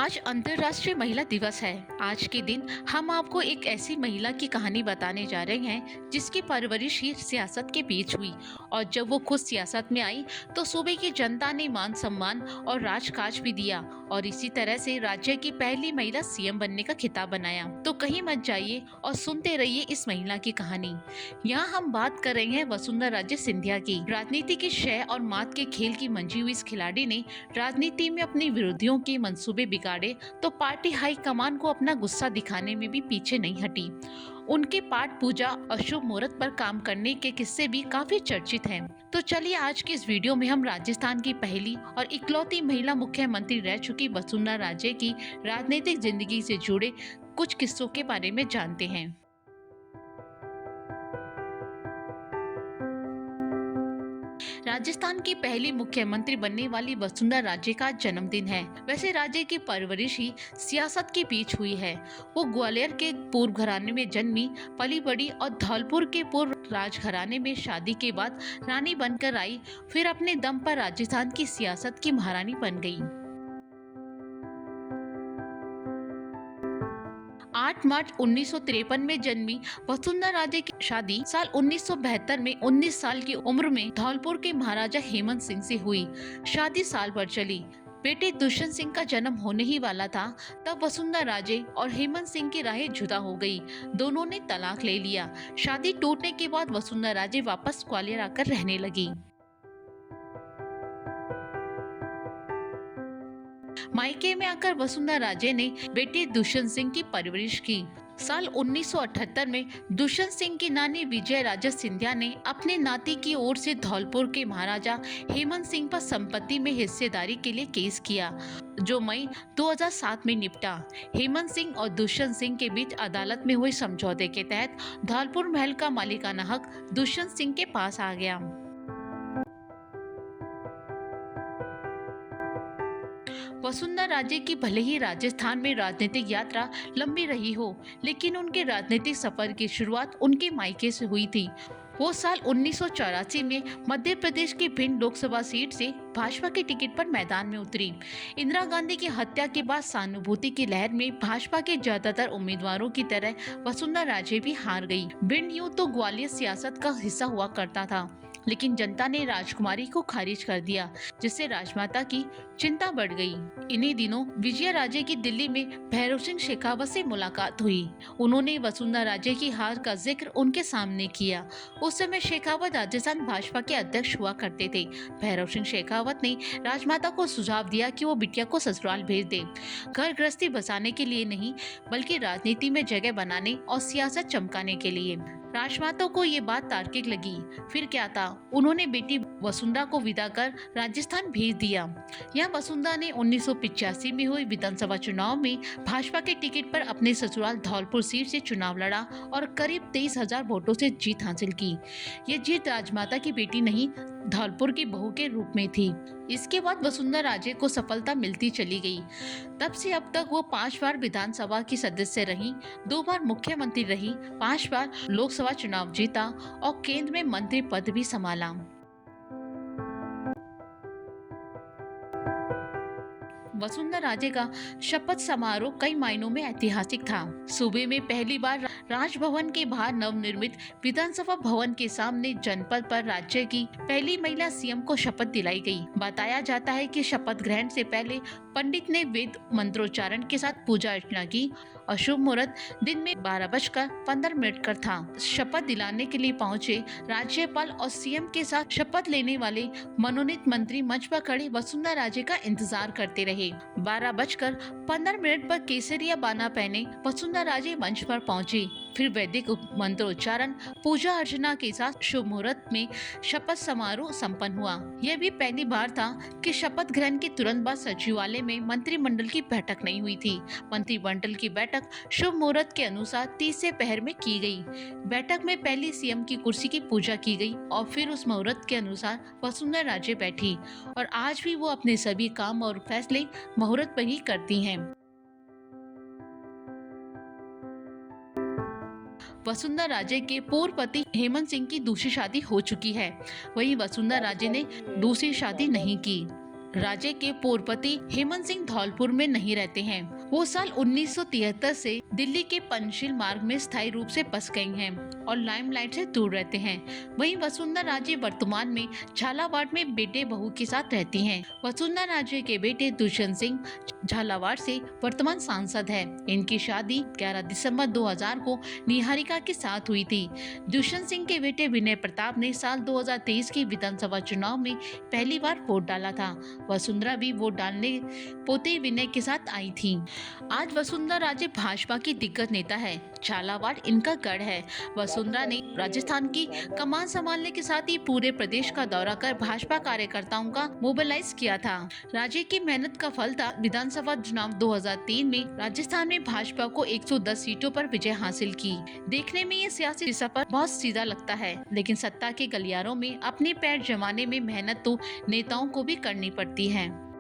आज अंतर्राष्ट्रीय महिला दिवस है। आज के दिन हम आपको एक ऐसी महिला की कहानी बताने जा रहे हैं जिसकी परवरिश ही सियासत के बीच हुई और जब वो खुद सियासत में आई तो सूबे की जनता ने मान सम्मान और राजकाज भी दिया और इसी तरह से राज्य की पहली महिला सीएम बनने का खिताब बनाया। तो कहीं मत जाइए और सुनते रहिए इस महिला की कहानी। यहाँ हम बात कर रहे हैं वसुंधरा राजे सिंधिया की। राजनीति के शय और मात के खेल की मंजी हुई इस खिलाड़ी ने राजनीति में अपने विरोधियों के मंसूबे बिगाड़े तो पार्टी हाईकमान को अपना गुस्सा दिखाने में भी पीछे नहीं हटी। उनके पाठ पूजा और शुभ मुहूर्त पर काम करने के किस्से भी काफी चर्चित हैं। तो चलिए आज के इस वीडियो में हम राजस्थान की पहली और इकलौती महिला मुख्यमंत्री रह चुकी वसुंधरा राजे की राजनीतिक जिंदगी से जुड़े कुछ किस्सों के बारे में जानते हैं। राजस्थान की पहली मुख्यमंत्री बनने वाली वसुंधरा राजे का जन्मदिन है। वैसे राजे की परवरिश ही सियासत के बीच हुई है। वो ग्वालियर के पूर्व घराने में जन्मी, पली बड़ी और धौलपुर के पूर्व राजघराने में शादी के बाद रानी बनकर आई, फिर अपने दम पर राजस्थान की सियासत की महारानी बन गई। 8 मार्च 1953 में जन्मी वसुंधरा राजे की शादी साल 1972 में 19 साल की उम्र में धौलपुर के महाराजा हेमंत सिंह से हुई। शादी साल भर चली। बेटे दुष्यंत सिंह का जन्म होने ही वाला था तब वसुंधरा राजे और हेमंत सिंह की राहें जुदा हो गई। दोनों ने तलाक ले लिया। शादी टूटने के बाद वसुंधरा राजे वापस ग्वालियर आकर रहने लगी। मायके में आकर वसुंधरा राजे ने बेटे दुष्यंत सिंह की परवरिश की। साल 1978 में दुष्यंत सिंह की नानी विजय राजा सिंधिया ने अपने नाती की ओर से धौलपुर के महाराजा हेमंत सिंह पर संपत्ति में हिस्सेदारी के लिए केस किया, जो मई 2007 में निपटा। हेमंत सिंह और दुष्यंत सिंह के बीच अदालत में हुए समझौते के तहत धौलपुर महल का मालिकाना हक दुष्यंत सिंह के पास आ गया। वसुंधरा राजे की भले ही राजस्थान में राजनीतिक यात्रा लंबी रही हो, लेकिन उनके राजनीतिक सफर की शुरुआत उनके मायके से हुई थी। वो साल 1984 में मध्य प्रदेश की भिंड लोकसभा सीट से भाजपा के टिकट पर मैदान में उतरी। इंदिरा गांधी की हत्या के बाद सहानुभूति की लहर में भाजपा के ज्यादातर उम्मीदवारों की तरह वसुंधरा राजे भी हार गई। भिंड यूं तो ग्वालियर सियासत का हिस्सा हुआ करता था, लेकिन जनता ने राजकुमारी को खारिज कर दिया, जिससे राजमाता की चिंता बढ़ गई। इन्हीं दिनों विजय राजे की दिल्ली में भैरव सिंह शेखावत से मुलाकात हुई। उन्होंने वसुंधरा राजे की हार का जिक्र उनके सामने किया। उस समय शेखावत राजस्थान भाजपा के अध्यक्ष हुआ करते थे। भैरव सिंह शेखावत ने राजमाता को सुझाव दिया कि वो बिटिया को ससुराल भेज दे, घर गृहस्थी बसाने के लिए नहीं बल्कि राजनीति में जगह बनाने और सियासत चमकाने के लिए। राजमाता को ये बात तार्किक लगी। फिर क्या था, उन्होंने बेटी वसुंधरा को विदा कर राजस्थान भेज दिया। यहाँ वसुंधरा ने 1985 में हुए विधानसभा चुनाव में भाजपा के टिकट पर अपने ससुराल धौलपुर सीट से चुनाव लड़ा और करीब 23,000 वोटों से जीत हासिल की। ये जीत राजमाता की बेटी नहीं, धौलपुर की बहू के रूप में थी। इसके बाद वसुंधरा राजे को सफलता मिलती चली गई। तब से अब तक वो 5 बार विधानसभा की सदस्य रही, 2 बार मुख्यमंत्री रही, 5 बार लोकसभा चुनाव जीता और केंद्र में मंत्री पद भी संभाला। वसुंधरा राजे का शपथ समारोह कई मायनों में ऐतिहासिक था। सूबे में पहली बार राजभवन के बाहर नवनिर्मित विधानसभा भवन के सामने जनपद पर राज्य की पहली महिला सीएम को शपथ दिलाई गई। बताया जाता है कि शपथ ग्रहण से पहले पंडित ने वेद मंत्रोच्चारण के साथ पूजा अर्चना की और शुभ मुहूर्त दिन में 12:15 का था। शपथ दिलाने के लिए पहुंचे राज्यपाल और सीएम के साथ शपथ लेने वाले मनोनीत मंत्री मंच पर खड़े वसुंधरा राजे का इंतजार करते रहे। 12:15 पर केसरिया बाना पहने वसुंधरा राजे मंच पर पहुंची। फिर वैदिक मंत्रोच्चारण पूजा अर्चना के साथ शुभ मुहूर्त में शपथ समारोह संपन्न हुआ। यह भी पहली बार था कि शपथ ग्रहण के तुरंत बाद सचिवालय में मंत्रिमंडल की बैठक नहीं हुई थी। मंत्रिमंडल की बैठक शुभ मुहूर्त के अनुसार 30 पहर में की गई। बैठक में पहली सीएम की कुर्सी की पूजा की गई और फिर उस मुहूर्त के अनुसार वसुंधरा राजे बैठी और आज भी वो अपने सभी काम और फैसले मुहूर्त पर ही करती हैं। वसुंधरा राजे के पूर्व पति हेमंत सिंह की दूसरी शादी हो चुकी है। वहीं वसुंधरा राजे ने दूसरी शादी नहीं की। राज्य के पूर्वपति हेमंत सिंह धौलपुर में नहीं रहते हैं। वो साल 1973 से दिल्ली के पंचशील मार्ग में स्थायी रूप से बस गई हैं और लाइमलाइट से दूर रहते हैं। वहीं वसुंधरा राजे वर्तमान में झालावाड़ में बेटे बहू के साथ रहती हैं। वसुंधरा राजे के बेटे दुष्यंत सिंह झालावाड़ से वर्तमान सांसद है। इनकी शादी 11 दिसंबर 2000 को निहारिका के साथ हुई थी। दुष्यंत सिंह के बेटे विनय प्रताप ने साल 2023 की विधानसभा चुनाव में पहली बार वोट डाला था। वसुंधरा भी वोट डालने पोते विनय के साथ आई थी। आज वसुंधरा राजे भाजपा की दिग्गज नेता है। झालावाड़ इनका गढ़ है। वसुंधरा ने राजस्थान की कमान संभालने के साथ ही पूरे प्रदेश का दौरा कर भाजपा कार्यकर्ताओं का मोबिलाइज किया था। राजे की मेहनत का फल था विधानसभा चुनाव 2003 में राजस्थान में भाजपा को 110 सीटों पर विजय हासिल की। देखने में ये सियासी सफर बहुत सीधा लगता है, लेकिन सत्ता के गलियारों में अपने पैर जमाने में मेहनत तो नेताओं को भी करनी पड़ती है।